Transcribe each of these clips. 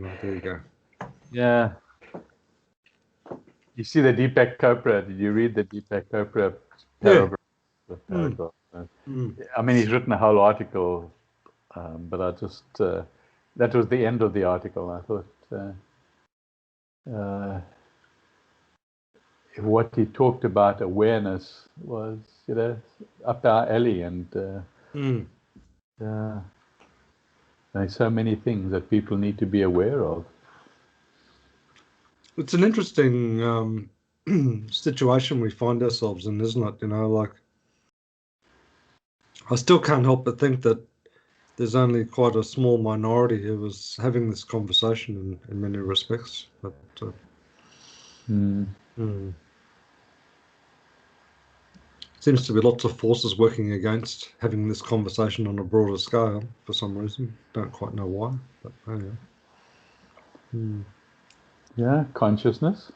There you go. Yeah. You see the Deepak Chopra. Did you read the Deepak Chopra paragraph? Yeah. The paragraph. Mm. I mean, he's written a whole article, but I just that was the end of the article. I thought what he talked about awareness was, up our alley, and there's so many things that people need to be aware of. It's an interesting situation we find ourselves in, isn't it? Like, I still can't help but think that there's only quite a small minority who was having this conversation in many respects. But seems to be lots of forces working against having this conversation on a broader scale for some reason. Don't quite know why, but anyway. Yeah, consciousness.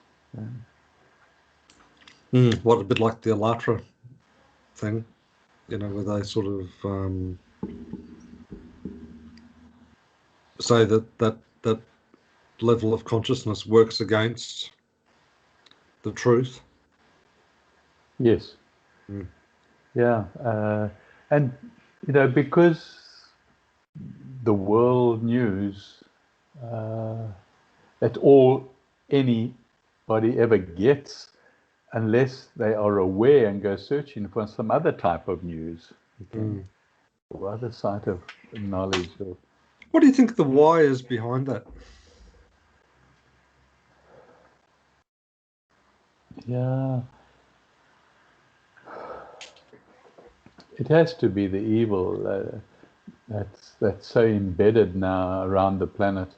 What, a bit like the Alatra thing, where they sort of say that level of consciousness works against the truth. Yes. Yeah, and because the world news, that's all anybody ever gets, unless they are aware and go searching for some other type of news, or other side of knowledge. What do you think the why is behind that? Yeah, it has to be the evil that's so embedded now around the planet.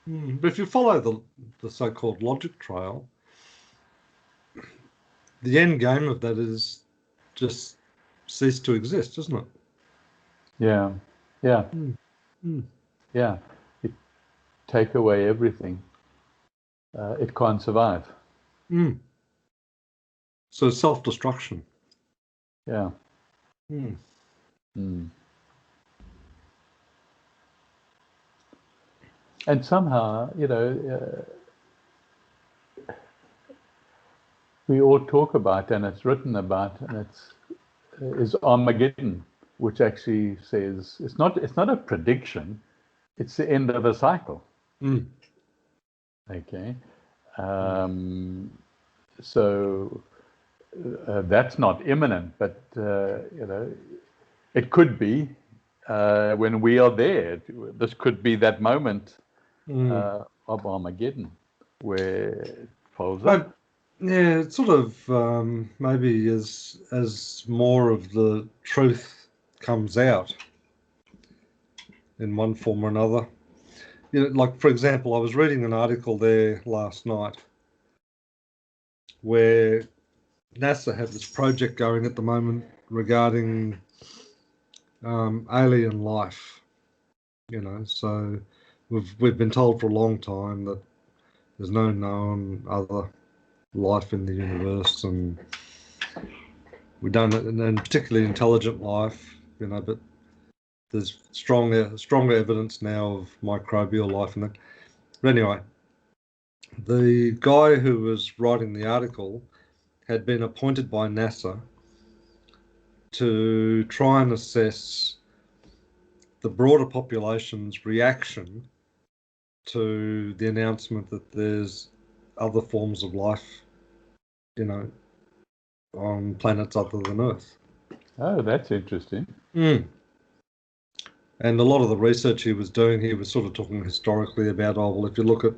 But if you follow the so-called logic trail, the end game of that is just cease to exist, isn't it? Yeah, yeah, yeah. It take away everything. It can't survive. So self-destruction. Yeah. And somehow, we all talk about, and it's written about, and is Armageddon, which actually says it's not a prediction, it's the end of a cycle. Okay, so that's not imminent, but it could be when we are there. This could be that moment of Armageddon where it folds up. Yeah, it's sort of maybe as more of the truth comes out in one form or another. Like, for example, I was reading an article there last night where NASA have this project going at the moment regarding alien life. So we've been told for a long time that there's no known other life in the universe, and we don't, and particularly intelligent life, but there's stronger evidence now of microbial life in that. But anyway, the guy who was writing the article had been appointed by NASA to try and assess the broader population's reaction to the announcement that there's other forms of life, on planets other than Earth. Oh, that's interesting. And a lot of the research he was doing, he was sort of talking historically about, well, if you look at,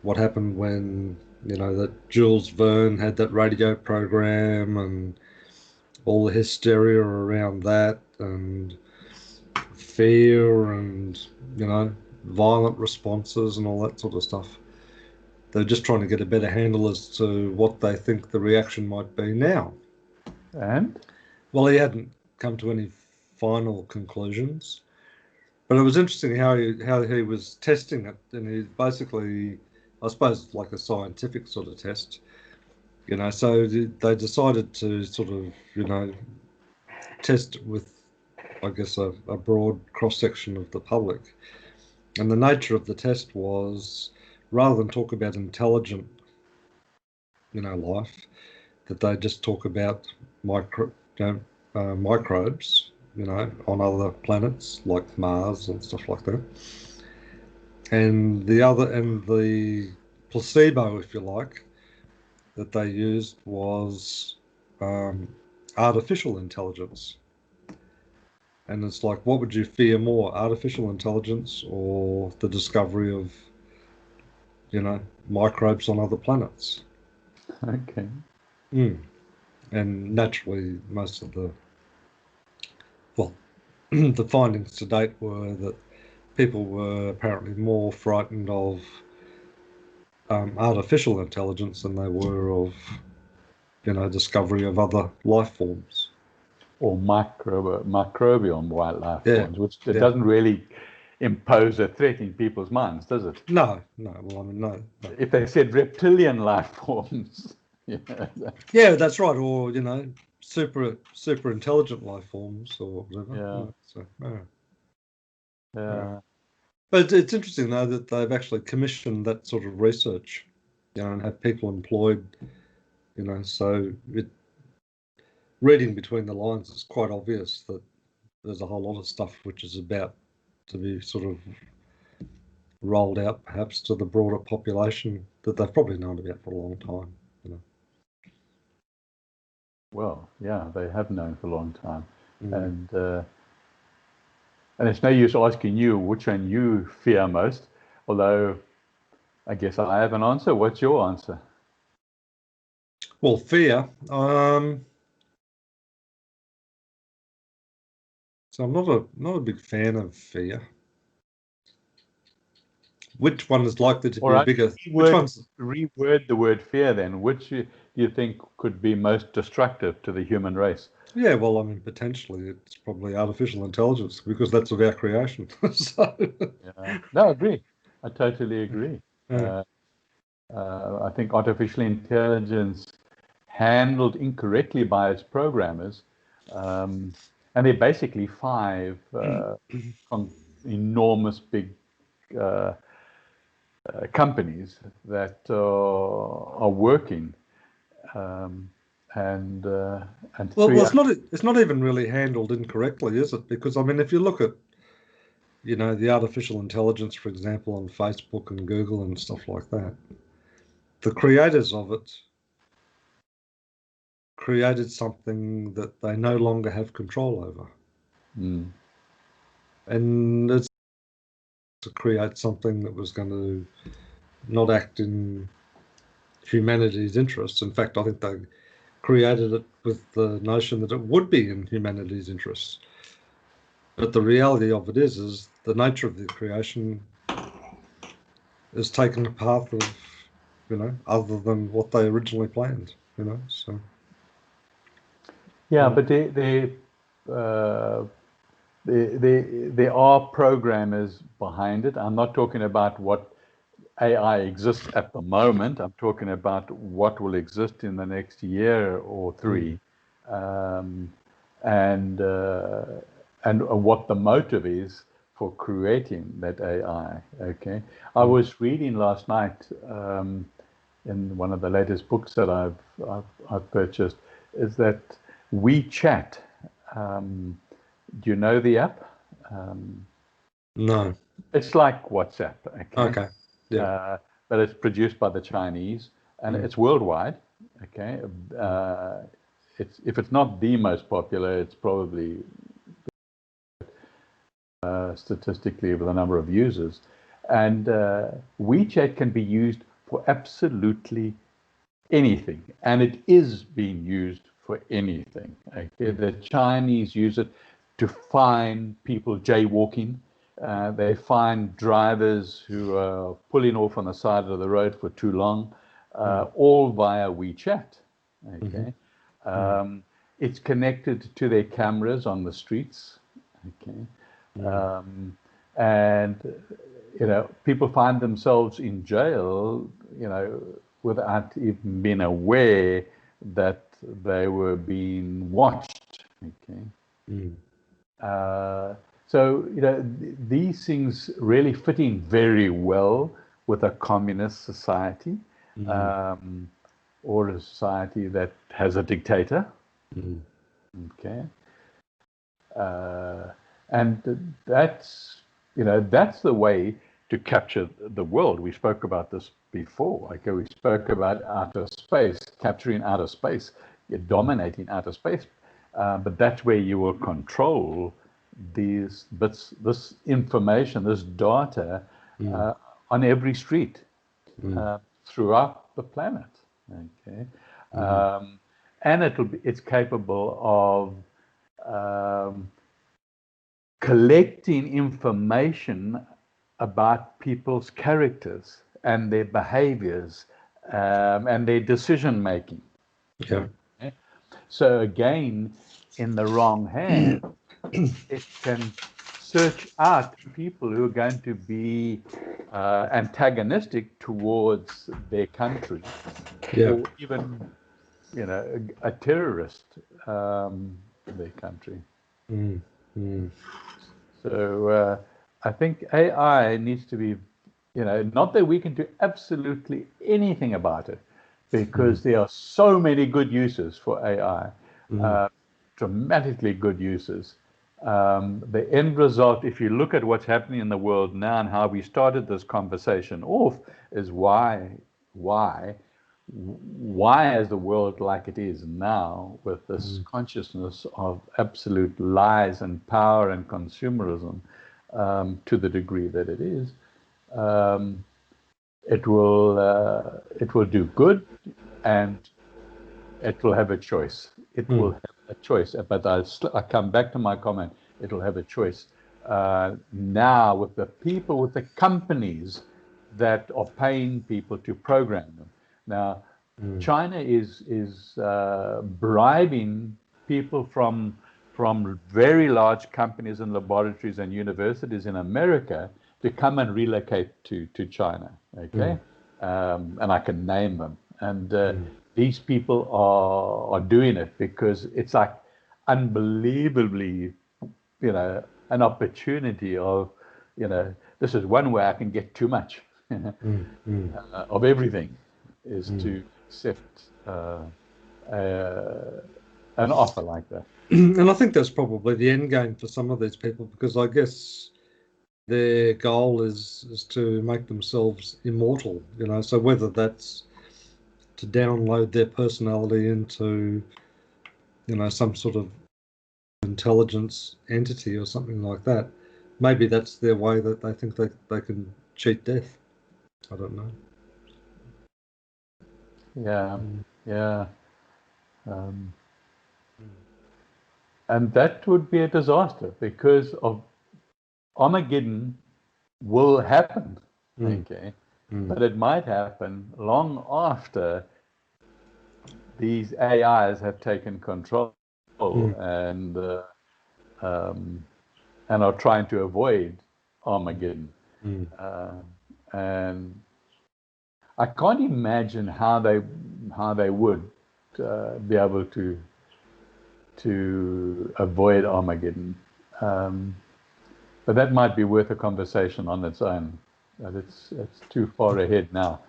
what happened when, that Jules Verne had that radio program and all the hysteria around that and fear and, violent responses and all that sort of stuff. They're just trying to get a better handle as to what they think the reaction might be now. And? Well, he hadn't come to any final conclusions, but it was interesting how he was testing it, and he basically, I suppose, like a scientific sort of test, So they decided to sort of, test with, I guess, a broad cross section of the public, And the nature of the test was, rather than talk about intelligent, life, that they just talk about microbes, on other planets like Mars and stuff like that. And the placebo, if you like, that they used was um, artificial intelligence. And it's like, what would you fear more, artificial intelligence or the discovery of, microbes on other planets? Okay. And naturally, most of the findings to date were that people were apparently more frightened of artificial intelligence than they were of, discovery of other life forms. Or microbial wildlife Yeah, forms, which it yeah. doesn't really impose a threat in people's minds, does it? No, no. Well, I mean, no. If they said reptilian life forms, Yeah, that's right. Or super intelligent life forms or whatever. yeah, So yeah, yeah. yeah. But it's interesting though that they've actually commissioned that sort of research, and have people employed. So reading between the lines, it's quite obvious that there's a whole lot of stuff which is about to be sort of rolled out, perhaps to the broader population that they've probably known about for a long time. Well, yeah, they have known for a long time, Mm. and it's no use asking you which one you fear most. Although I guess I have an answer. What's your answer? Well, fear. So I'm not a big fan of fear. Which one is likely to All be a right, bigger? Which one's? reword the word fear then. Which do you think could be most destructive to the human race? Yeah, well, I mean, potentially it's probably artificial intelligence because that's of our creation. So, Yeah. No, I agree. I totally agree. yeah. I think artificial intelligence handled incorrectly by its programmers, and they're basically five enormous big uh, companies that are working, um, and and Well, three. it's not even really handled incorrectly, is it? Because I mean, if you look at the artificial intelligence, for example, on Facebook and Google and stuff like that, the creators of it created something that they no longer have control over, Mm, and it's to create something that was going to not act in humanity's interests. In fact, I think they created it with the notion that it would be in humanity's interests. But the reality of it is the nature of the creation is taken a path of, other than what they originally planned, so. yeah, Yeah. but uh, there are programmers behind it. I'm not talking about what AI exists at the moment. I'm talking about what will exist in the next year or Mm. three, um, and uh, and what the motive is for creating that AI. Okay, I Mm. was reading last night in one of the latest books that I've purchased is that WeChat. Um, do you know the app? Um, No. it's like WhatsApp. Okay. Okay. Yeah. uh, but it's produced by the Chinese and Mm. it's worldwide. Okay, Mm. it's if it's not the most popular, it's probably statistically with the number of users. And WeChat can be used for absolutely anything, and it is being used for anything. Okay, Mm. the Chinese use it to find people jaywalking. They find drivers who are pulling off on the side of the road for too long, Mm. all via WeChat. Mhm. Okay, Mm. it's connected to their cameras on the streets. Okay, Mm. um, and people find themselves in jail, without even being aware that they were being watched. Okay. Mm. Uh, So, these things really fit in very well with a communist society, or a society that has a dictator. Okay. And that's the way to capture the world. We spoke about this before. Okay, we spoke about outer space, capturing outer space, dominating outer space. But that's where you will control these bits, this information, this data on every street throughout the planet. Okay, and it's capable of collecting information about people's characters and their behaviors and their decision making. Yeah. Okay? So again, in the wrong hand, it can search out people who are going to be antagonistic towards their country, Yeah. or even, a terrorist in their country. So I think AI needs to be, not that we can do absolutely anything about it, because there are so many good uses for AI, dramatically good uses. The end result, if you look at what's happening in the world now and how we started this conversation off, is why is the world like it is now, with this consciousness of absolute lies and power and consumerism, to the degree that it is. It will do good, and it will have a choice. It will have a choice. But I come back to my comment. It will have a choice now, with the people, with the companies that are paying people to program them. Now, China is bribing people from very large companies and laboratories and universities in America to come and relocate to China. Okay, and I can name them. And these people are doing it because it's like unbelievably, an opportunity of, this is one way I can get too much of everything, is to accept an offer like that. And I think that's probably the end game for some of these people, because I guess their goal is to make themselves immortal, so whether that's to download their personality into, some sort of intelligence entity or something like that, maybe that's their way that they think they can cheat death. I don't know. Yeah, yeah. And that would be a disaster, because of Armageddon will happen. Okay, but it might happen long after these AIs have taken control and are trying to avoid Armageddon. And I can't imagine how they would be able to avoid Armageddon. But that might be worth a conversation on its own. But it's too far ahead now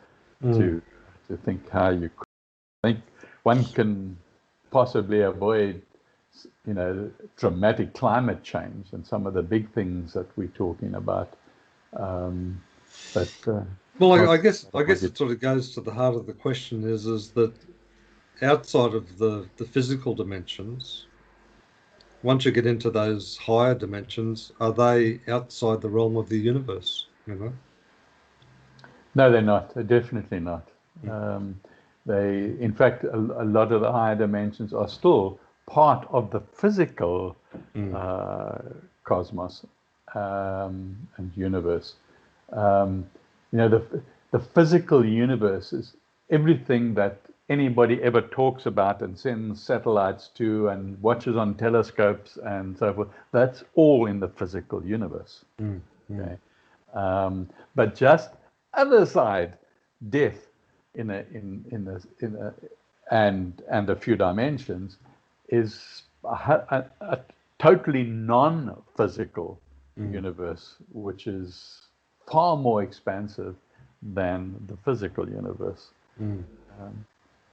to think how you could. I think one can possibly avoid, dramatic climate change and some of the big things that we're talking about. Well, I guess it sort of goes to the heart of the question is that outside of the physical dimensions, once you get into those higher dimensions, are they outside the realm of the universe? No, they're not. They're definitely not. In fact, a lot of the higher dimensions are still part of the physical cosmos and universe. The physical universe is everything that anybody ever talks about and sends satellites to and watches on telescopes and so forth. That's all in the physical universe. Okay, but just other side, death and a few dimensions is a totally non-physical universe, which is far more expansive than the physical universe.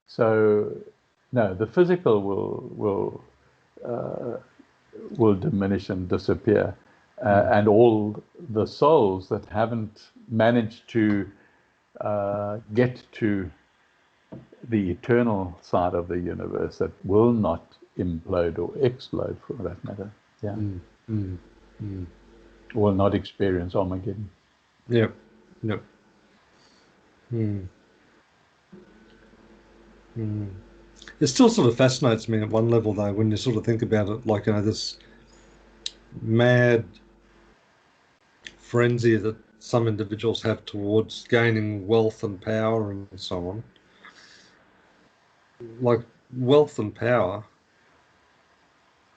So, no, the physical will diminish and disappear, and all the souls that haven't managed to get to the eternal side of the universe, that will not implode or explode, for that matter, will not experience Armageddon. Yep. It still sort of fascinates me at one level, though, when you sort of think about it, like, this mad frenzy that some individuals have towards gaining wealth and power and so on. Like, wealth and power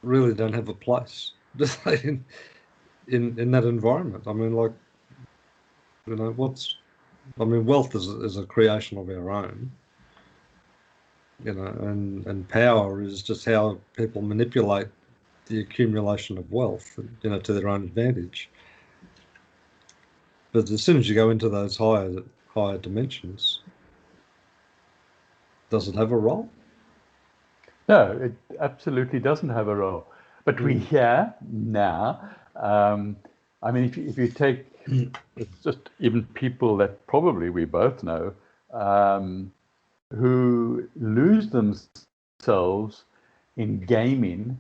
really don't have a place, do they, in that environment? I mean, like, wealth is a creation of our own, and power is just how people manipulate the accumulation of wealth, to their own advantage. But as soon as you go into those higher dimensions, does it have a role? No, it absolutely doesn't have a role. But we're here now. I mean, if you take it's just even people that probably we both know, who lose themselves in gaming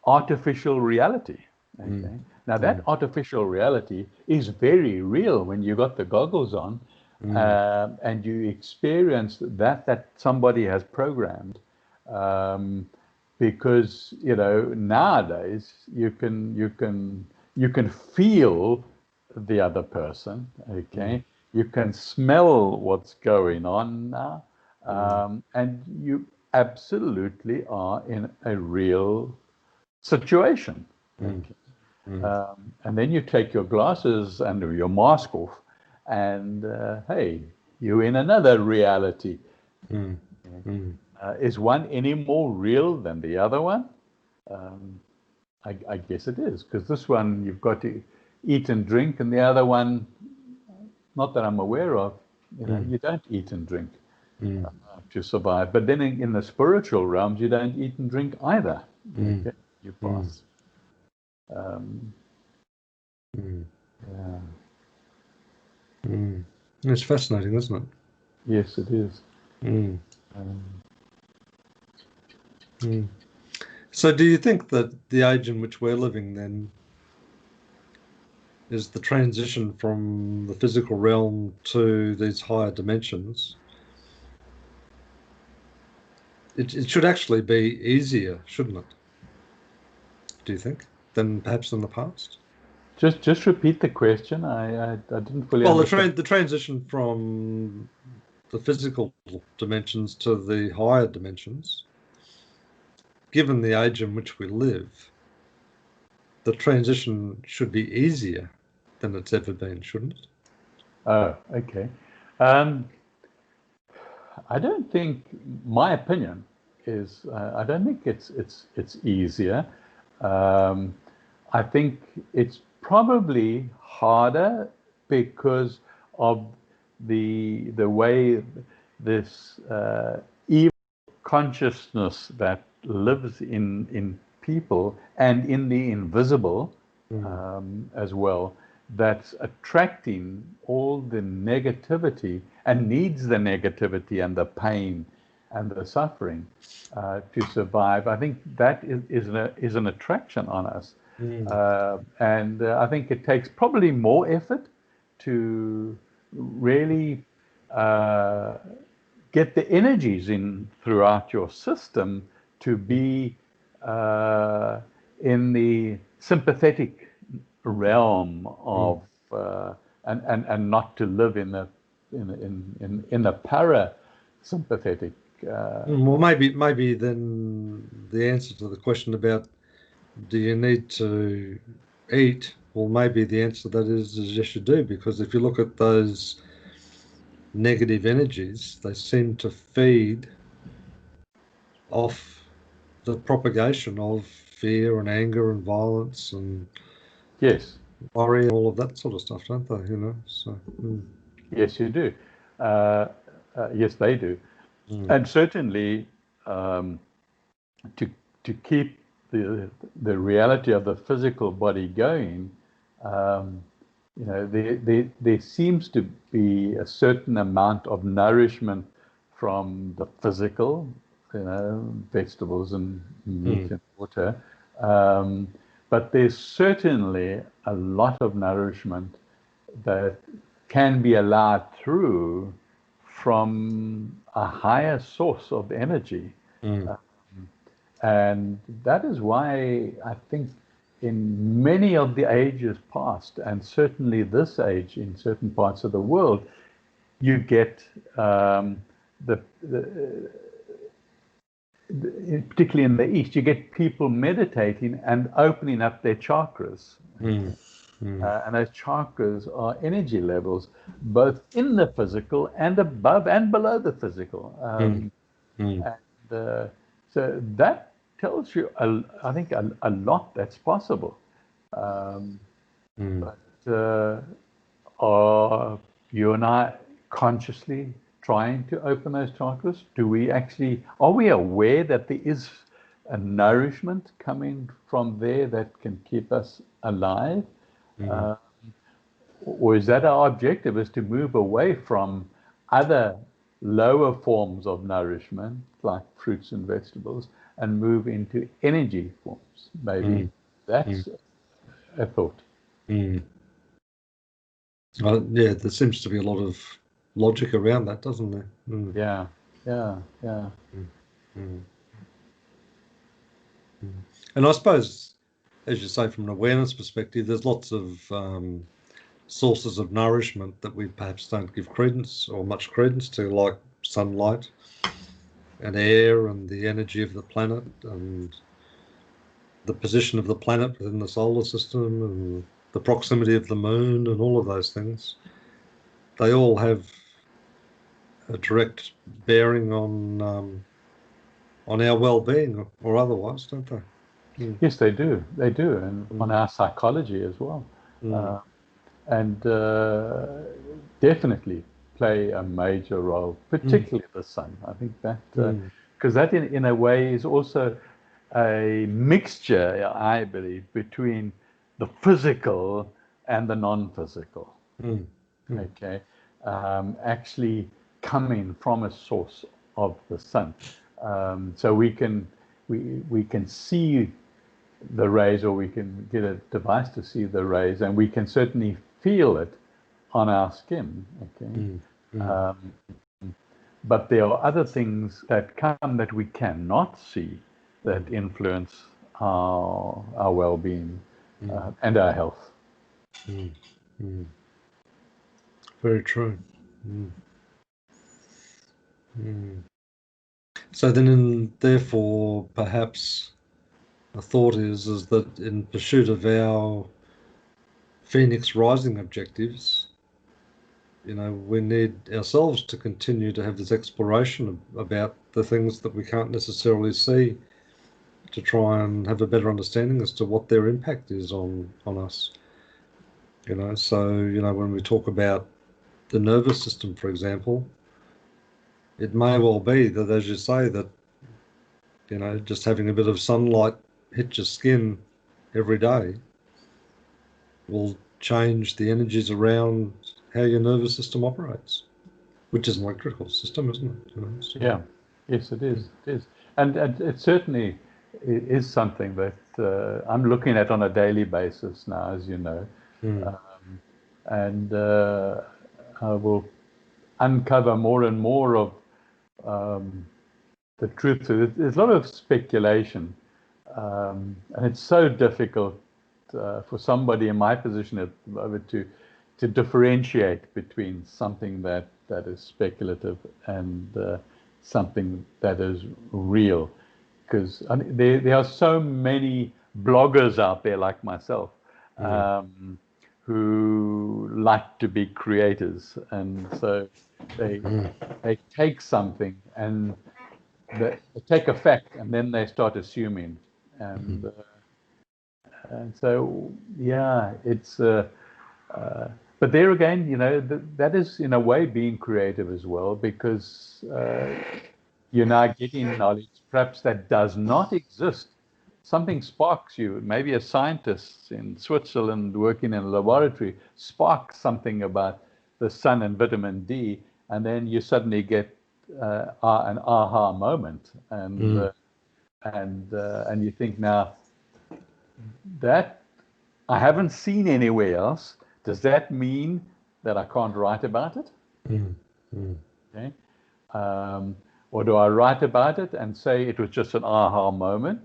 artificial reality. Okay. Now that artificial reality is very real when you got the goggles on, and you experience that somebody has programmed. Because nowadays you can feel the other person. Okay, you can smell what's going on now, and you absolutely are in a real situation. Okay. And then you take your glasses and your mask off, and hey, you're in another reality. Is one any more real than the other one? I guess it is, because this one you've got to eat and drink, and the other one, not that I'm aware of, you don't eat and drink to survive. But then in the spiritual realms, you don't eat and drink either. Okay? You pass. Yeah. It's fascinating, isn't it? Yes, it is. So do you think that the age in which we're living then is the transition from the physical realm to these higher dimensions? It should actually be easier, shouldn't it? Do you think, than perhaps in the past? Just repeat the question. I didn't fully Well, understand. the transition from the physical dimensions to the higher dimensions, given the age in which we live, the transition should be easier than it's ever been, shouldn't it? Oh, okay. I don't think, my opinion is, I don't think it's easier. I think it's probably harder because of the way this evil consciousness that lives in people and in the invisible as well, that's attracting all the negativity and needs the negativity and the pain and the suffering to survive. I think that is an attraction on us. And I think it takes probably more effort to really get the energies in throughout your system to be in the sympathetic realm of and not to live in the parasympathetic. Well, maybe then the answer to the question about do you need to eat? Well, maybe the answer to that is yes, you do, because if you look at those negative energies, they seem to feed off the propagation of fear and anger and violence and Yes. worry, all of that sort of stuff, don't they? So. Yes, you do. Yes, they do. And certainly, to keep the reality of the physical body going, there seems to be a certain amount of nourishment from the physical, vegetables and meat and water. But there's certainly a lot of nourishment that can be allowed through from a higher source of energy. And that is why I think in many of the ages past, and certainly this age in certain parts of the world, you get particularly in the East, you get people meditating and opening up their chakras. And those chakras are energy levels, both in the physical and above and below the physical. So that tells you, I think, a lot that's possible. But are you and I consciously trying to open those chakras? Are we aware that there is a nourishment coming from there that can keep us alive? Or is that our objective, is to move away from other lower forms of nourishment, like fruits and vegetables, and move into energy forms? Maybe that's a thought. Yeah, there seems to be a lot of logic around that, doesn't there? Yeah. And I suppose, as you say, from an awareness perspective, there's lots of sources of nourishment that we perhaps don't give credence or much credence to, like sunlight and air and the energy of the planet and the position of the planet within the solar system and the proximity of the moon and all of those things. They all have a direct bearing on our well-being or otherwise, don't they? Yes, they do. They do, and on our psychology as well. And definitely play a major role, particularly the sun. I think that, because that in a way is also a mixture, I believe, between the physical and the non-physical. Okay, actually coming from a source of the sun, so we can see the rays, or we can get a device to see the rays, and we can certainly feel it on our skin. Okay, but there are other things that come that we cannot see that influence our well-being and our health. Very true. So then, therefore, perhaps a thought is that in pursuit of our Phoenix Rising objectives, we need ourselves to continue to have this exploration about the things that we can't necessarily see, to try and have a better understanding as to what their impact is on us. So when we talk about the nervous system, for example, it may well be that, as you say, that just having a bit of sunlight hit your skin every day will change the energies around how your nervous system operates, which is an electrical system, isn't it? So. Yeah, yes, it is. It is, and it certainly is something that I'm looking at on a daily basis now, as you know, and I will uncover more and more of the truth. So there's a lot of speculation, and it's so difficult for somebody in my position at the moment to differentiate between something that is speculative and something that is real, because there are so many bloggers out there like myself who like to be creators, and so they take something and they take a fact and then they start assuming, and And so, yeah, it's. But there again, that is in a way being creative as well, because you're now getting knowledge perhaps that does not exist. Something sparks you. Maybe a scientist in Switzerland working in a laboratory sparks something about the sun and vitamin D, and then you suddenly get an aha moment, and you think, now that I haven't seen anywhere else. Does that mean that I can't write about it? Mm. Mm. Okay. Or do I write about it and say it was just an aha moment?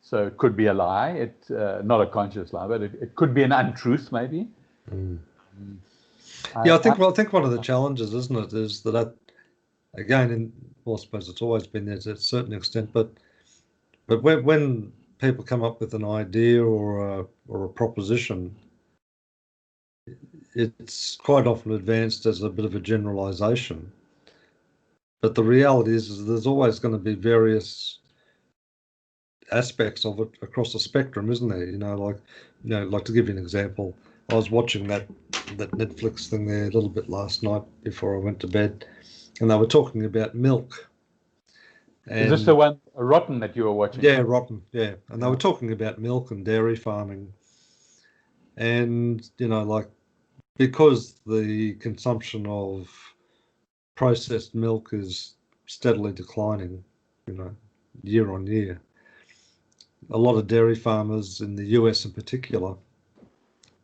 So it could be a lie, not a conscious lie, but it could be an untruth, maybe. Yeah, I think one of the challenges, isn't it, is that again, well, I suppose it's always been there to a certain extent, but when people come up with an idea or a proposition, it's quite often advanced as a bit of a generalization. But the reality is there's always going to be various aspects of it across the spectrum, isn't there? Like to give you an example, I was watching that Netflix thing there a little bit last night before I went to bed, and they were talking about milk. Is this the one, Rotten, that you were watching? Yeah, Rotten, yeah. And they were talking about milk and dairy farming. And, like, because the consumption of processed milk is steadily declining, year on year, a lot of dairy farmers in the US in particular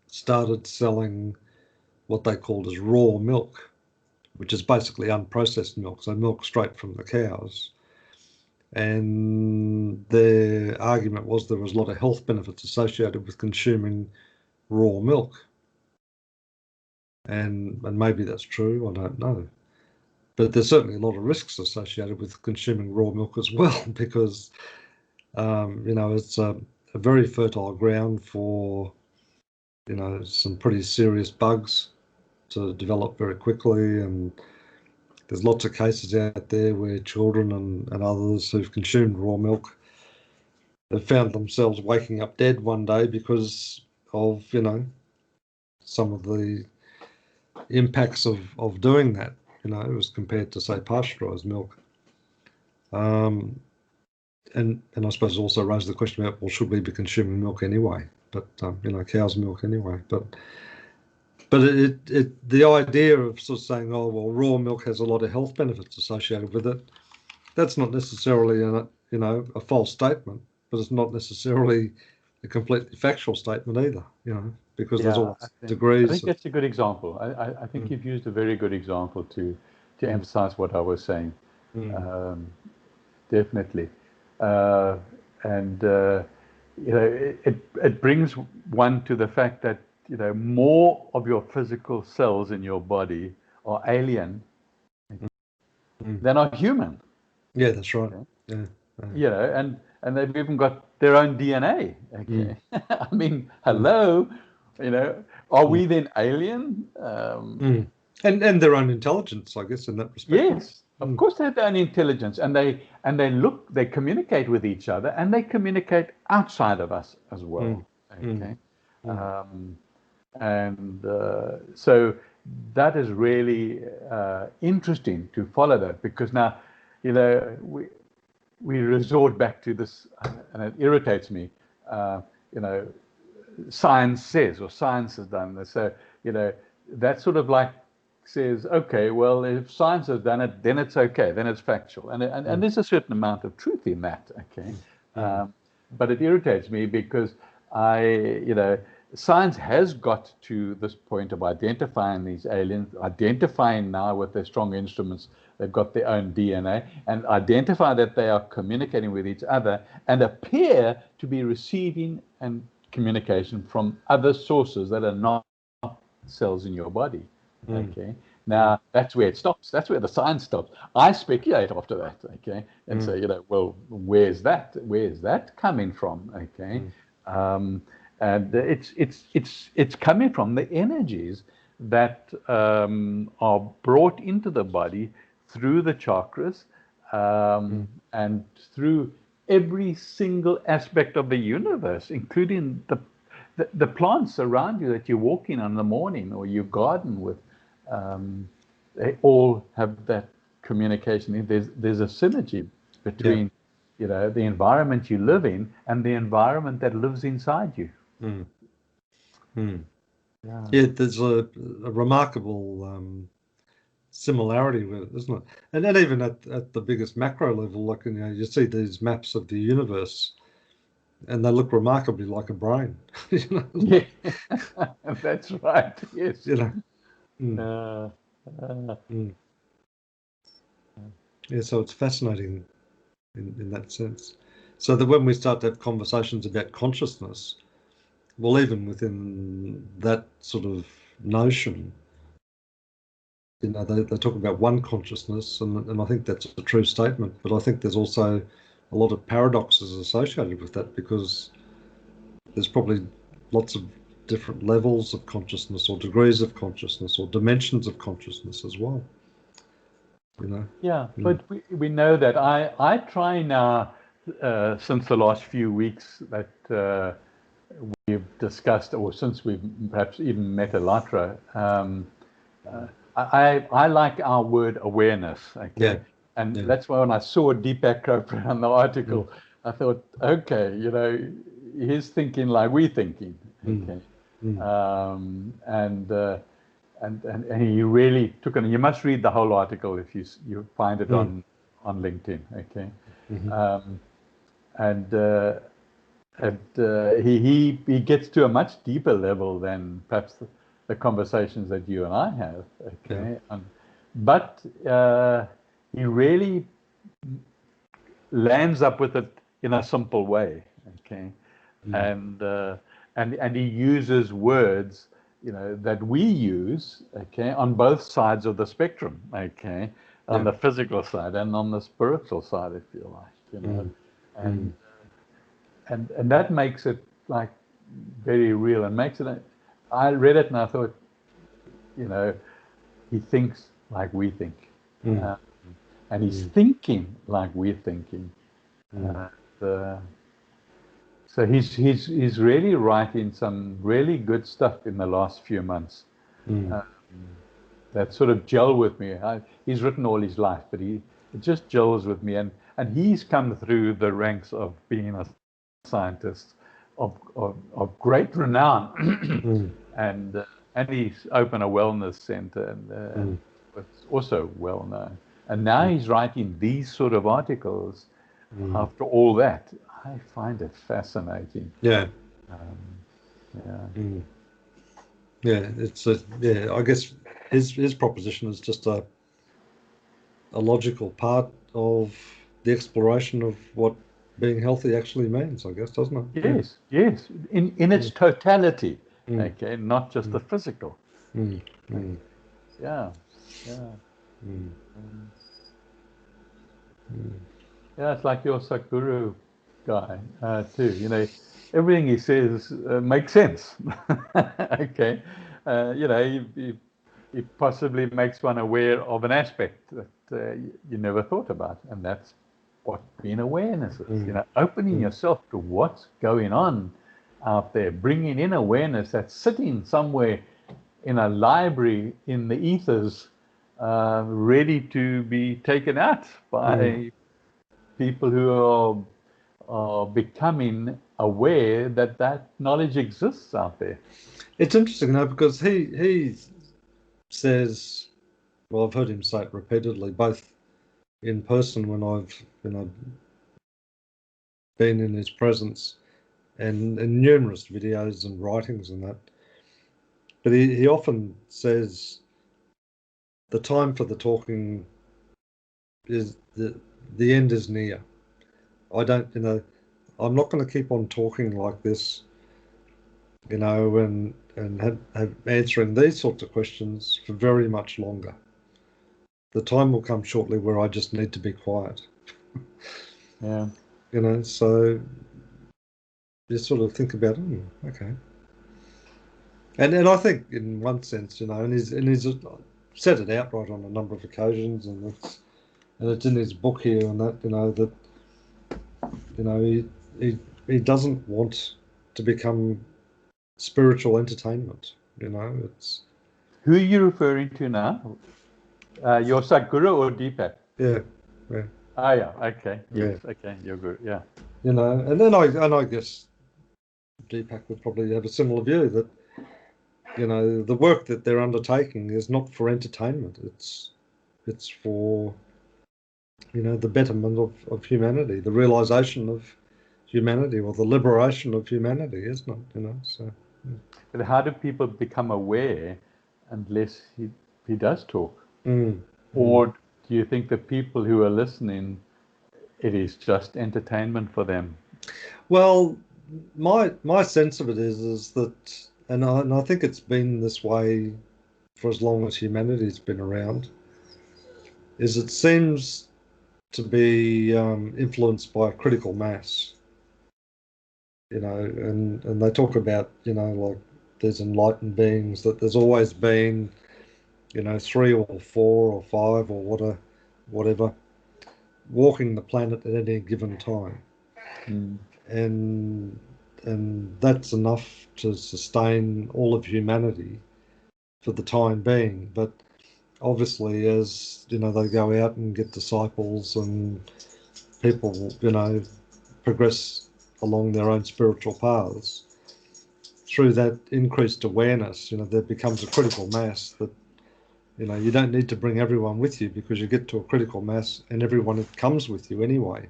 started selling what they called as raw milk, which is basically unprocessed milk, so milk straight from the cows. And their argument was there was a lot of health benefits associated with consuming raw milk. And maybe that's true, I don't know. But there's certainly a lot of risks associated with consuming raw milk as well, because, it's a very fertile ground for, some pretty serious bugs to develop very quickly. And there's lots of cases out there where children and others who've consumed raw milk have found themselves waking up dead one day because of, some of the impacts of doing that, as compared to, say, pasteurized milk. And I suppose also raised the question about, well, should we be consuming milk anyway? But cow's milk anyway. But the idea of sort of saying, oh well, raw milk has a lot of health benefits associated with it. That's not necessarily a false statement, but it's not necessarily a completely factual statement either. Because there's always degrees. I think that's a good example. I think you've used a very good example to emphasize what I was saying. Definitely. And it brings one to the fact that more of your physical cells in your body are alien than are human. Yeah, that's right. Okay. Yeah. And they've even got their own DNA. Okay. I mean, hello. Are we then alien? And their own intelligence, I guess, in that respect. Yes. Of course, they have their own intelligence, and they communicate with each other, and they communicate outside of us as well. Okay, so that is really interesting to follow that, because now, we resort back to this, and it irritates me. Science says, or science has done this. So that's sort of like says, okay, well, if science has done it, then it's okay, then it's factual, and there's a certain amount of truth in that. Okay, but it irritates me because science has got to this point of identifying these aliens, identifying now with their strong instruments, they've got their own DNA, and identify that they are communicating with each other and appear to be receiving and communication from other sources that are not cells in your body. Okay, now that's where it stops. That's where the science stops. I speculate after that. Okay, and say, well, where's that coming from? Okay, and it's coming from the energies that are brought into the body through the chakras and through every single aspect of the universe, including the plants around you that you walk in the morning or you garden with. They all have that communication. There's a synergy between, the environment you live in and the environment that lives inside you. Mm. Mm. Yeah. Yeah, there's a remarkable similarity with it, isn't it? And then even at the biggest macro level, like, you see these maps of the universe, and they look remarkably like a brain. Yeah, that's right. Yes. Mm, mm. Yeah, so it's fascinating in that sense. So that when we start to have conversations about consciousness, well, even within that sort of notion, they talk about one consciousness, and I think that's a true statement. But I think there's also a lot of paradoxes associated with that, because there's probably lots of different levels of consciousness or degrees of consciousness or dimensions of consciousness as well. Yeah, but we know that. I try now, since the last few weeks that we've discussed, or since we've perhaps even met Alatra, I like our word awareness, okay? And that's why when I saw Deepak Chopra on the article, I thought, okay, he's thinking like we're thinking, okay? And he really took it. You must read the whole article if you find it on LinkedIn, okay? He gets to a much deeper level than perhaps the conversations that you and I have, okay? But he really lands up with it in a simple way, okay? And he uses words, that we use, okay, on both sides of the spectrum, okay, on the physical side and on the spiritual side, if you like, and that makes it like very real and makes it. I read it and I thought, he thinks like we think, and he's thinking like we're thinking. So he's really writing some really good stuff in the last few months that sort of gel with me. He's written all his life, but it just gels with me, and he's come through the ranks of being a scientist of great renown, and he's opened a wellness center, and it's also well known. And now he's writing these sort of articles. After all that, I find it fascinating. Yeah. Yeah. Yeah, I guess his proposition is just a logical part of the exploration of what being healthy actually means, I guess, doesn't it? Yes, yes, in its totality, okay, not just the physical. Yeah, yeah. Yeah, it's like your Sadhguru guy, too. Everything he says makes sense. Okay. He possibly makes one aware of an aspect that you never thought about, and that's what being awareness is. Opening yourself to what's going on out there, bringing in awareness that's sitting somewhere in a library in the ethers, ready to be taken out by people who are becoming aware that knowledge exists out there. It's interesting, because he says, well, I've heard him say it repeatedly, both in person when I've been in his presence, and in numerous videos and writings and that. But he often says the time for the talking is the end is near. I don't, I'm not going to keep on talking like this, and have answering these sorts of questions for very much longer. The time will come shortly where I just need to be quiet. Yeah. So you sort of think about, okay. And I think in one sense, and he's said it outright on a number of occasions, and it's in his book here, and that, that You know, he doesn't want to become spiritual entertainment. You know, it's Who are you referring to now? Your Sadhguru or Deepak? yeah, yeah, Ah, yeah. Okay. Yes. yeah. Okay. Your guru. Yeah. You know, and then I guess Deepak would probably have a similar view that you know the work that they're undertaking is not for entertainment. It's for you know the betterment of humanity, the realization of humanity, or the liberation of humanity, isn't it? You know, so. But how do people become aware unless he does talk? Mm, mm. Or do you think the people who are listening, it is just entertainment for them? Well, my sense of it is that, and I think it's been this way for as long as humanity's been around, is it seems to be influenced by a critical mass, you know, and they talk about, you know, like there's enlightened beings, that there's always been, you know, three or four or five or whatever, walking the planet at any given time. Mm. And that's enough to sustain all of humanity for the time being. But obviously, as you know, they go out and get disciples and people, you know, progress along their own spiritual paths. Through that increased awareness, you know, there becomes a critical mass that, you know, you don't need to bring everyone with you because you get to a critical mass and everyone comes with you anyway.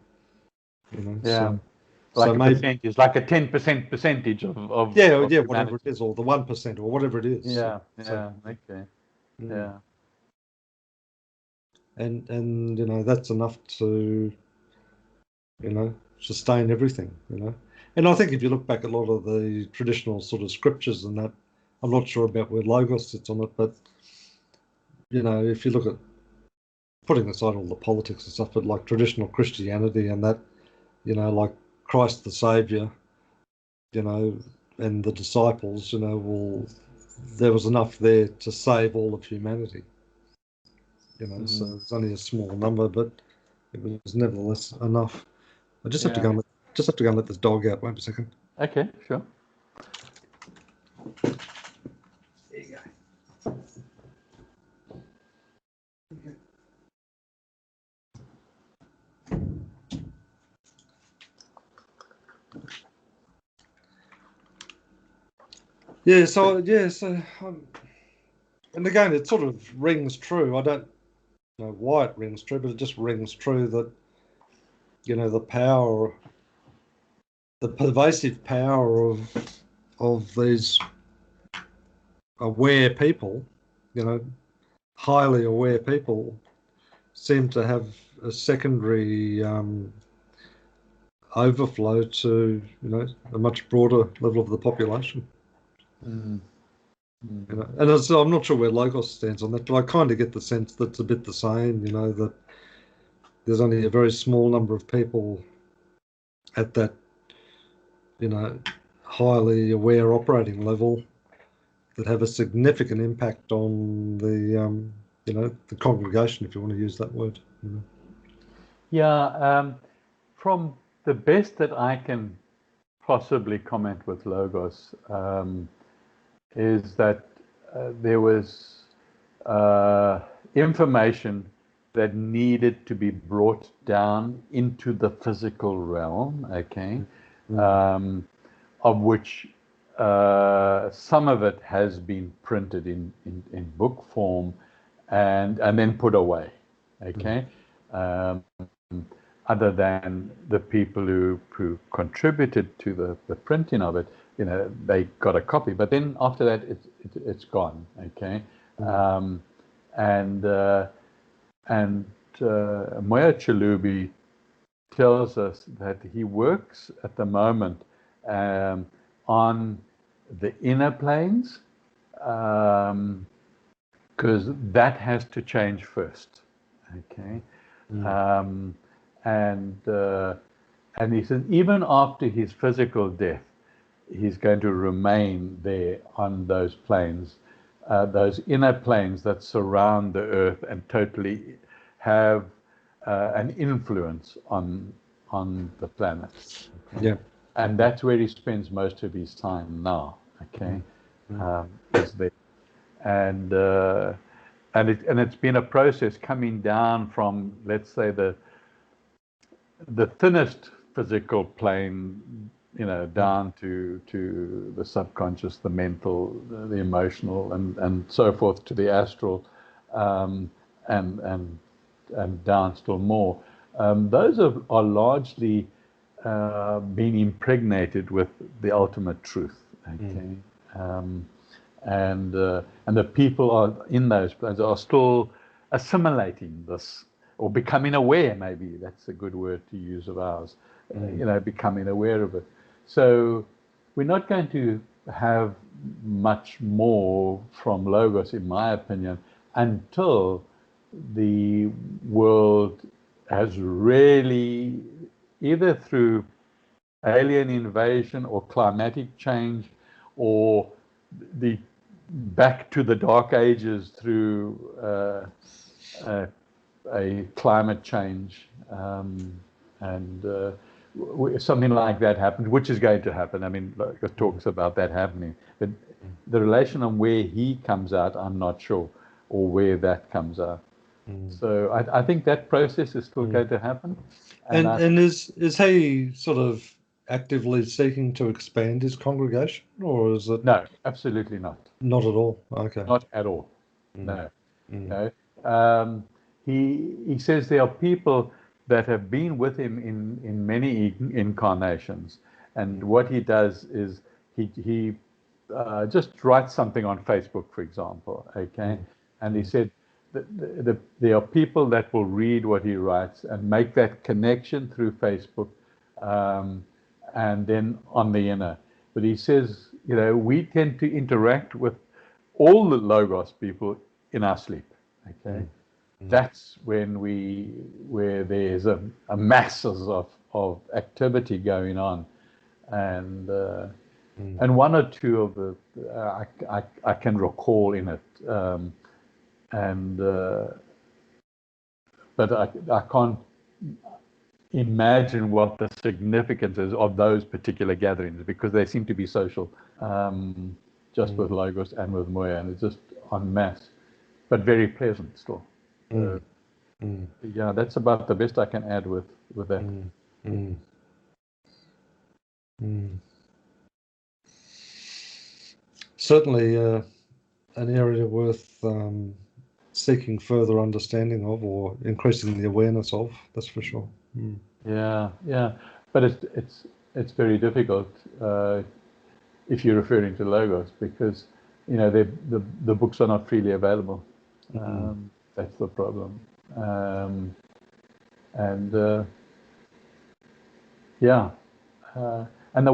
You know, Yeah. so Like a maybe percentage, like a 10% percentage yeah, of yeah, whatever it humanity. is, or the 1% or whatever it is. Yeah. So Yeah. Okay. mm. Yeah. And you know that's enough to you know sustain everything. You know, and I think if you look back at a lot of the traditional sort of scriptures and that, I'm not sure about where Logos sits on it, but you know, if you look at putting aside all the politics and stuff, but like traditional Christianity and that, you know, like Christ the Savior, you know, and the disciples, you know, well, there was enough there to save all of humanity. You know, so Mm. it's only a small number, but it was nevertheless enough. I just have to Yeah. go and just have to go and let this dog out. Wait a second. Okay. Sure. There you go. And again, it sort of rings true. I don't know why it rings true, but it just rings true that you know the power, the pervasive power of these aware people, you know, highly aware people, seem to have a secondary overflow to you know a much broader level of the population. Mm. You Mm. know, and as, I'm not sure where Logos stands on that, but I kind of get the sense that it's a bit the same. You know that there's only a very small number of people at that you know highly aware operating level that have a significant impact on the you know the congregation, if you want to use that word. You know. Yeah. From the best that I can possibly comment with Logos, is that there was information that needed to be brought down into the physical realm, okay, Mm, of which some of it has been printed in book form and then put away, mm, okay. Um, Other than the people who contributed to the printing of it, you know, they got a copy. But then after that, it's gone. Okay, mm, um, and and Moya Chalubi tells us that he works at the moment um, on the inner planes, because that has to change first. Okay. mm, Um, and and he says even after his physical death, he's going to remain there on those planes, those inner planes that surround the earth and totally have an influence on the planet. Okay? Yeah. And that's where he spends most of his time now. Okay, is there, and it's been a process coming down from, let's say, the thinnest physical plane, down to the subconscious, the mental, the emotional, and so forth, to the astral, and down still more. Those are largely been impregnated with the ultimate truth. Okay, and the people are in those places are still assimilating this, or becoming aware. Maybe that's a good word to use of ours. Becoming aware of it. So we're not going to have much more from Logos, in my opinion, until the world has really, either through alien invasion or climatic change, or the back to the dark ages through a climate change, and something like that happens, which is going to happen. I mean, it talks about that happening, but the relation on where he comes out, I'm not sure, or where that comes out. So I think that process is still going to happen. And is he sort of actively seeking to expand his congregation, or is it? No, absolutely not. Not at all. Okay. Not at all. No. No. He says there are people that have been with him in many incarnations, and what he does is he just writes something on Facebook, for example. Okay, and he said that there are people that will read what he writes and make that connection through Facebook, and then on the inner. But he says, we tend to interact with all the Logos people in our sleep. Okay, that's where there's a masses of activity going on, and one or two of the I can recall in it, but I can't imagine what the significance is of those particular gatherings, because they seem to be social, just with Logos and with Moya, and it's just en masse, but very pleasant still. Yeah, that's about the best I can add with that. Certainly an area worth seeking further understanding of, or increasing the awareness of. That's for sure. Yeah, but it's very difficult if you're referring to Logos, because the books are not freely available. That's the problem. And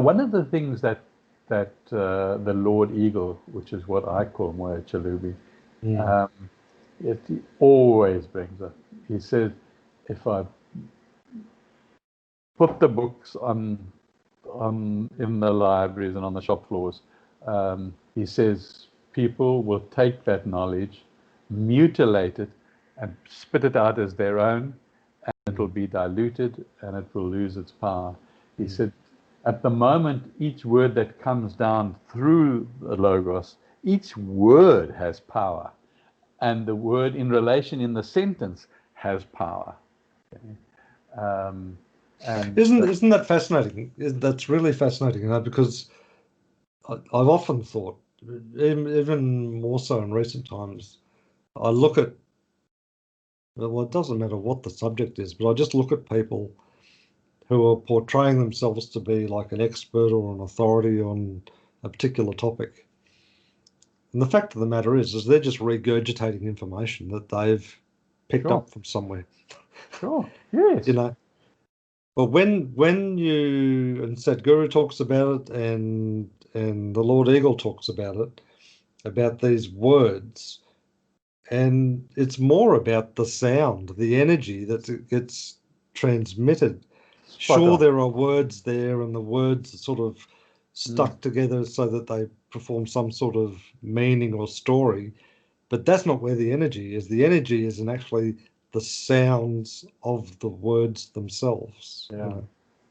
one of the things that the Lord Eagle, which is what I call Moya Chalubi, it always brings up. He says, if I put the books on in the libraries and on the shop floors, he says people will take that knowledge, mutilate it, and spit it out as their own, and it will be diluted and it will lose its power. He said, at the moment, each word that comes down through the Logos, each word has power, and the word in relation in the sentence has power. Okay? And isn't that fascinating? That's really fascinating, because I've often thought, even more so in recent times, I look at, well, it doesn't matter what the subject is, but I just look at people who are portraying themselves to be like an expert or an authority on a particular topic. And the fact of the matter is they're just regurgitating information that they've picked up from somewhere. Sure. Yes. But when you, and Sadhguru talks about it, and the Lord Eagle talks about it, about these words, and it's more about the sound, the energy that gets transmitted. Sure, there are words there, and the words are sort of stuck together so that they perform some sort of meaning or story, but that's not where the energy is. The energy is in actually the sounds of the words themselves. Yeah. You know?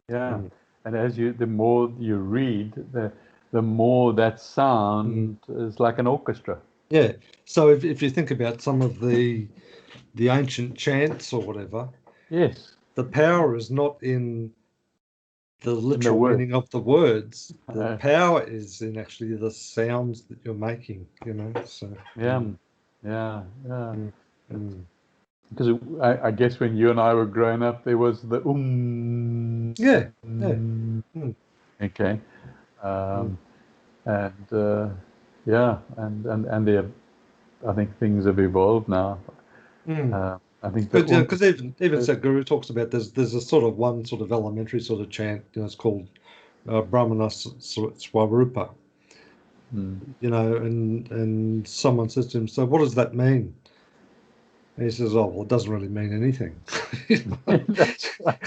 Yeah. And the more you read, the more that sound is like an orchestra. Yeah. So if you think about some of the ancient chants or whatever, Yes. the power is not in the In the literal word. meaning of the words. The Uh, power is in actually the sounds that you're making, you know. So yeah. Yeah. Yeah. mm, mm. Because I guess when you and I were growing up, there was the Yeah, yeah. Mm, Okay. mm, And yeah, and I think things have evolved now. mm. I think the But yeah, because even Sadhguru talks about there's a sort of one sort of elementary sort of chant, you know, it's called Brahmana Swarupa, mm, you know, and someone says to him, so what does that mean? And he says, oh, well, it doesn't really mean anything. that's right.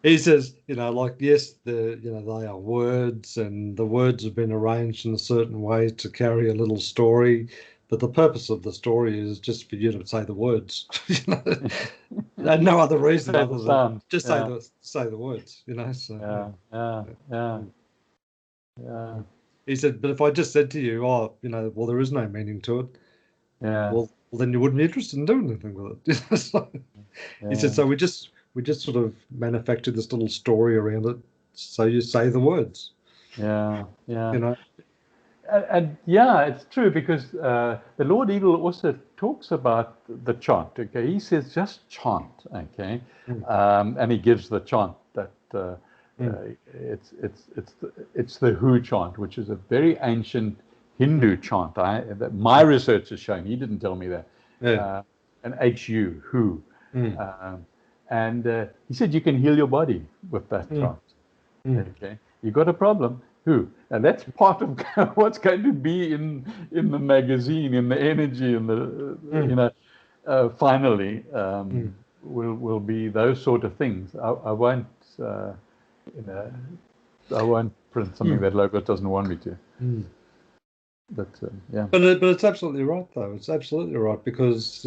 He says, you know, like, yes, they are words and the words have been arranged in a certain way to carry a little story, but the purpose of the story is just for you to say the words, you know, and no other reason Say the other than sound. just Yeah. say the words, you know. So Yeah. Yeah. yeah. Yeah. Mm. Yeah. He said, but if I just said to you, oh, you know, well, there is no meaning to it, Yeah. well, then you wouldn't be interested in doing anything with it. So, he said, Yeah. so we just sort of manufactured this little story around it, so you say the words, Yeah. Yeah. you know. And yeah, it's true because the Lord Eagle also talks about the chant. Okay, he says just chant. Okay, Mm, and he gives the chant that mm, it's the Who chant, which is a very ancient mm, Hindu chant. That my mm. research has shown. He didn't tell me that. Yeah. Uh, an HU Who, Mm, um, and he said you can heal your body with that mm, chant. mm, Okay, you got a problem. Who? And that's part of what's going to be in the magazine, in the energy, in the mm, finally mm, will be those sort of things. I won't you know I won't print something mm, that Logos doesn't want me to. mm. But yeah, But it's absolutely right though. It's absolutely right because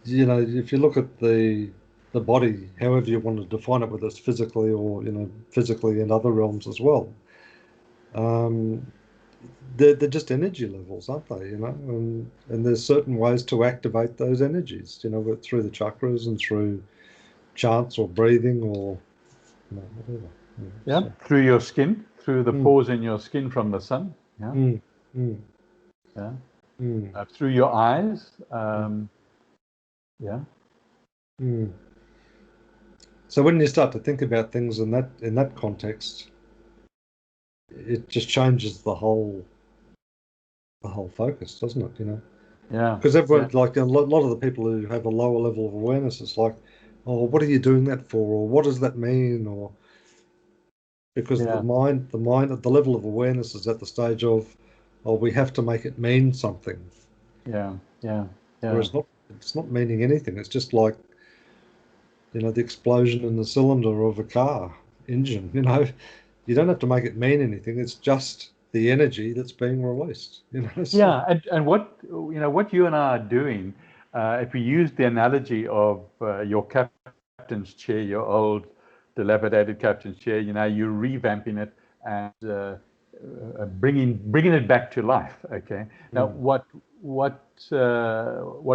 if you look at the body, however you want to define it, whether it's physically or physically in other realms as well, um, they're just energy levels, aren't they? And there's certain ways to activate those energies. Through the chakras and through chants or breathing or whatever. yeah, So, through your skin, through the mm, pores in your skin from the sun. Yeah, mm, mm, yeah, mm, through your eyes. mm, Yeah, mm. So when you start to think about things in that context, it just changes the whole focus, doesn't it? yeah, Because yeah, everyone, like a lot of the people who have a lower level of awareness, it's like, oh, what are you doing that for, or what does that mean, or because the yeah, mind, the mind at the level of awareness is at the stage of, oh, we have to make it mean something, yeah, yeah, yeah. whereas it's not meaning anything. It's just like the explosion in the cylinder of a car engine. You don't have to make it mean anything. It's just the energy that's being released. So, Yeah, and what you and I are doing, if we use the analogy of your captain's chair, your old dilapidated captain's chair, you're revamping it and bringing it back to life. Okay. Now, mm, what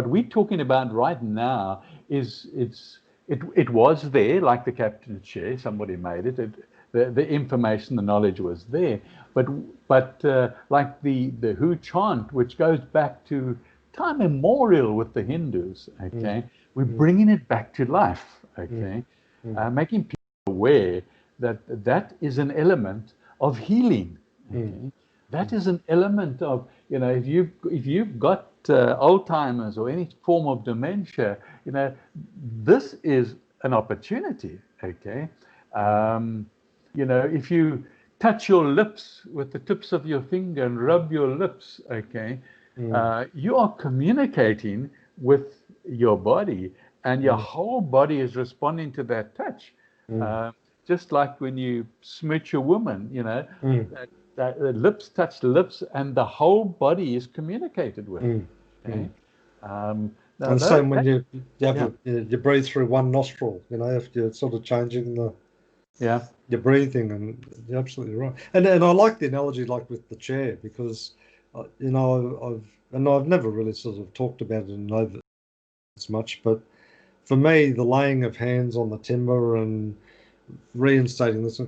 we're talking about right now is it was there like the captain's chair. Somebody made it. The information, the knowledge was there, but like the Who chant, which goes back to time immemorial with the Hindus. mm, Okay, we're mm, bringing it back to life. mm, Okay, mm, making people aware that that is an element of healing. mm, Okay, that mm, is an element of if you've got Alzheimer's or any form of dementia, this is an opportunity. Okay, mm, um, if you touch your lips with the tips of your finger and rub your lips, okay, mm, you are communicating with your body, and your mm, whole body is responding to that touch. mm, Uh, just like when you smooch a woman, mm, the lips touch the lips, and the whole body is communicated with. mm, Okay, mm, No, And the no, same when you have yeah, you breathe through one nostril, if you're sort of changing yeah. your breathing, and you're absolutely right. And I like the analogy, like with the chair, because I've never really sort of talked about it and know as much, but for me, the laying of hands on the timber and reinstating this,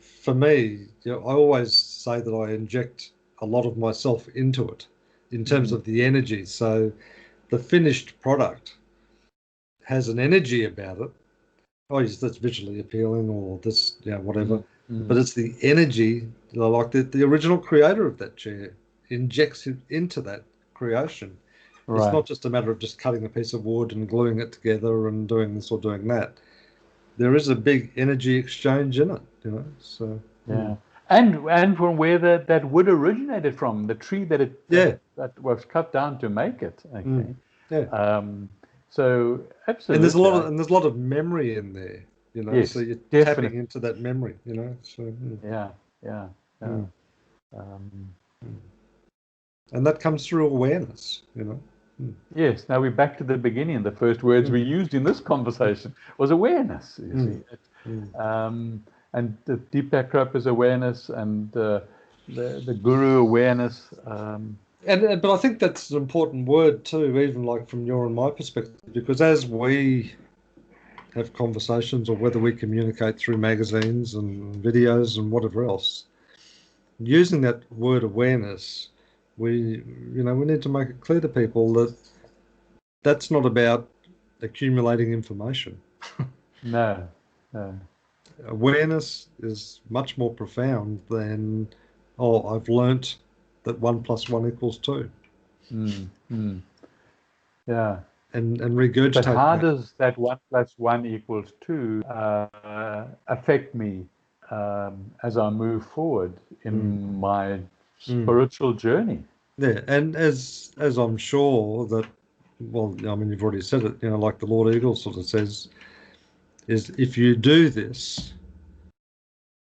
for me, I always say that I inject a lot of myself into it in terms Mm, of the energy. So the finished product has an energy about it. Oh, yes, that's visually appealing, or this, whatever. mm, mm. But it's the energy, like the original creator of that chair injects it into that creation. It's Right. not just a matter of just cutting a piece of wood and gluing it together and doing this or doing that. There is a big energy exchange in it. So, Yeah. And from where that wood originated from, the tree yeah, that was cut down to make it. mm, Okay. yeah. Um, so And there's a absolutely. lot of and there's a lot of memory in there. So Yes, you're tapping definitely. into that memory. So, Yeah, yeah, yeah. mm, Um, mm. And that comes through awareness. Mm, yes. Now we're back to the beginning. The first words mm, we used in this conversation was awareness. You mm, see, mm. and the Deepak Chopra's awareness and the Guru awareness. But I think that's an important word too, even like from your and my perspective, because as we have conversations, or whether we communicate through magazines and videos and whatever else, using that word awareness, we need to make it clear to people that that's not about accumulating information. No, no. Awareness is much more profound than, oh, I've learnt that 1 + 1 = 2, Mm, mm. Yeah. and But regurgitate how that. does that 1 + 1 = 2 affect me as I move forward Mm, in my mm. spiritual journey? Yeah, and as I'm sure that, well, I mean, you've already said it, like the Lord Eagle sort of says, is if you do this,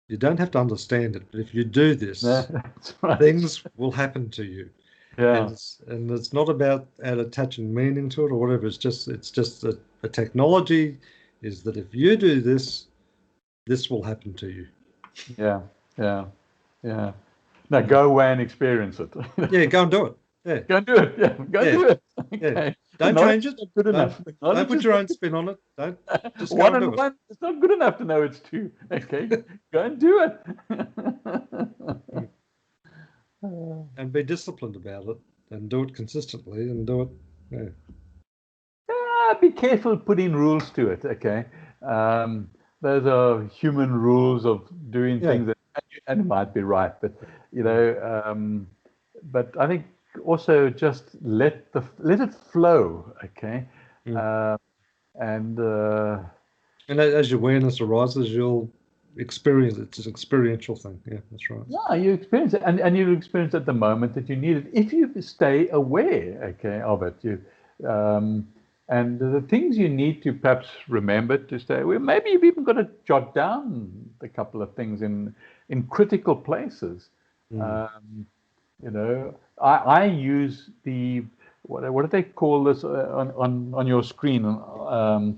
you don't have to understand it, but if you do Yeah, this, that's right. things will happen to you. And Yeah, it's not about attaching meaning to it or whatever. It's just a technology is that if you do this, this will happen to you. yeah, yeah, yeah. Now Mm. go away and experience it. Yeah, go and do it. Yeah, Go and do it. Yeah, go and yeah, do it. yeah. Okay. The Don't knowledge change is it. not good Don't enough. The don't knowledge put is your not own spin on it. Don't good. just go and do 1 and 1 is not good enough to know it's two. Okay. Go and do it. it. And be disciplined about it and do it consistently and do it. Yeah. Be careful putting rules to it. Okay, um, those are human rules of doing Yeah. things, and it might be right, but you Mm, know, but I think also just let it flow. Okay, mm. uh, and And as your awareness arises, you'll experience it. It's an experiential thing. Yeah, that's right. yeah, you experience it, and you experience at the moment that you need it if you stay aware, okay, of it. Um, and the things you need to perhaps remember to stay aware. Maybe you've even got to jot down a couple of things in critical places. Mm, Um, I use the what do they call this on your screen? Uh,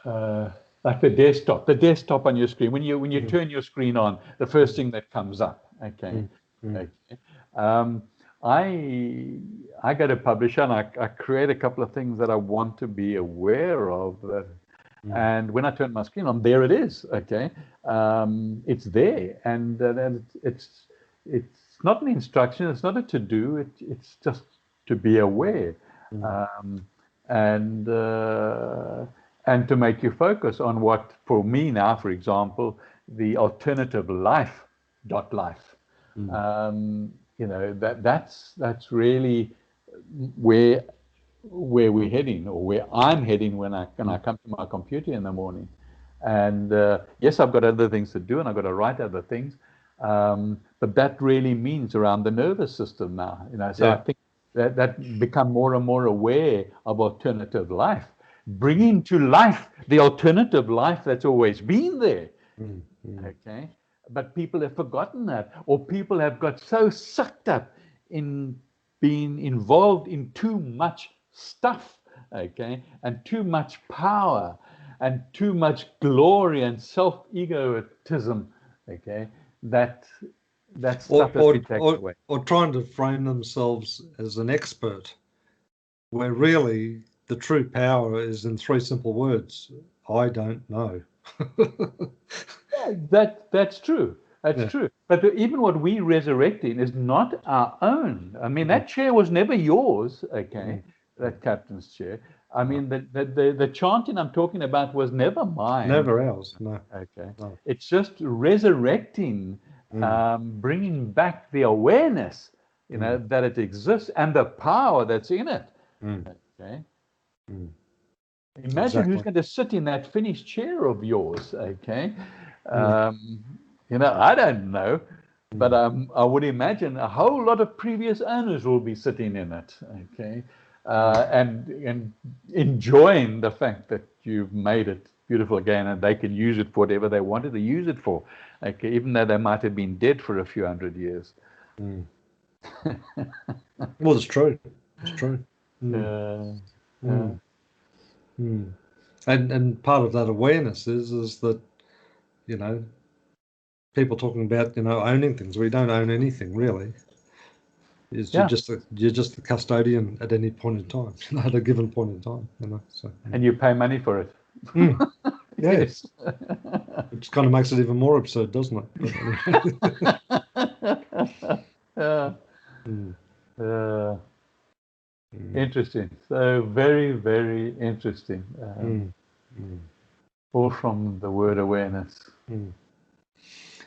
uh, like the desktop on your screen. When you mm, turn your screen on, the first thing that comes up. Okay, mm, mm, okay. Um, I go to publisher and I create a couple of things that I want to be aware of. mm, And when I turn my screen on, there it is. Okay, it's there, and then it's not an instruction. It's not a to do. It's just to be aware. mm, Um, and uh, and to make you focus on what, for me now, for example, the alternative life. mm, That's really where we're heading, or where I'm heading when I mm, come to my computer in the morning. And yes, I've got other things to do, and I've got to write other things. But that really means around the nervous system now. So I yeah. think that become more and more aware of alternative life, bringing to life the alternative life that's always been there. Mm, mm, Okay, but people have forgotten that, or people have got so sucked up in been involved in too much stuff, okay, and too much power and too much glory and self-egotism, okay, that stuff has been taken away. Or trying to frame themselves as an expert, where really the true power is in 3 simple words: I don't know. Yeah, that's true. That's true. But even what we resurrect in is not our own. I mean, that chair was never yours, okay? That captain's chair. I mean, the chanting I'm talking about was never mine. Never ours, no. Okay. No. It's just resurrecting, bringing back the awareness, you know, that it exists and the power that's in it. Okay. Imagine who's going to sit in that finished chair of yours, okay? You know, I don't know, but I would imagine a whole lot of previous owners will be sitting in it, okay? And enjoying the fact that you've made it beautiful again, and they can use it for whatever they wanted to use it for, okay? Even though they might have been dead for a few hundred years. Well, it's true. It's true. And part of that awareness is that, you know, people talking about, you know, owning things. We don't own anything really. You're just the custodian at any point in time, at a given point in time, you know. So and you pay money for it. Yes. Which kind of makes it even more absurd, doesn't it? But anyway. Interesting. So very, very interesting. All from the word awareness.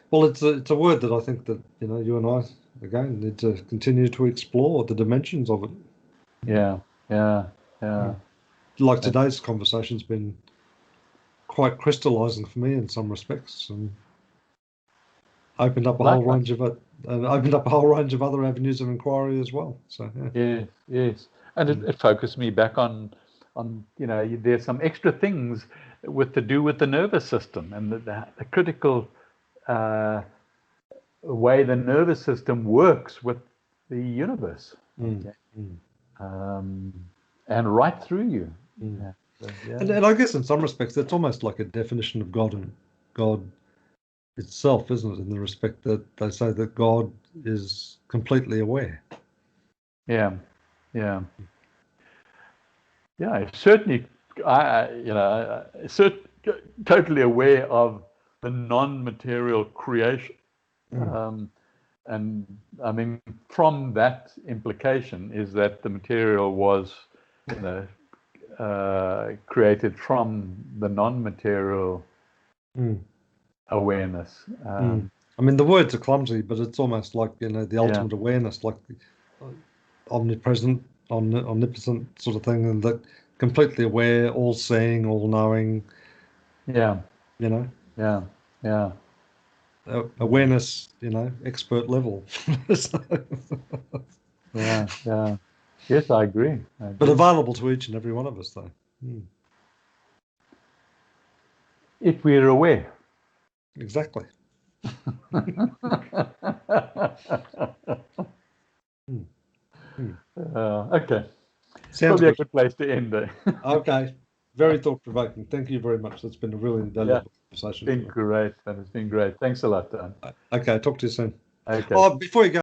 Well, it's a word that I think that, you know, you and I again need to continue to explore the dimensions of it. Like today's conversation's been quite crystallizing for me in some respects, and opened up a whole range of it, and opened up a whole range of other avenues of inquiry as well. So yes, and it focused me back on you know, there's some extra things to do with the nervous system and the critical way the nervous system works with the universe, and right through you. And I guess in some respects that's almost like a definition of God and God itself, isn't it? In the respect that they say that God is completely aware. Certainly, totally aware of the non-material creation. And I mean, from that implication is that the material was, you know, created from the non-material awareness. I mean, the words are clumsy, but it's almost like, you know, the ultimate awareness, like omnipresent, omnipotent sort of thing, and that completely aware, all-seeing, all-knowing. You know. Awareness, you know, expert level. Yes, I agree. But available to each and every one of us, though. If we're aware. Exactly. Okay. Sounds probably good. A good place to end there. Okay. Very thought-provoking. Thank you very much. That's been a really valuable conversation. It's been great. It's been great. Thanks a lot, Dan. Okay. Talk to you soon. Okay. Oh, before you go.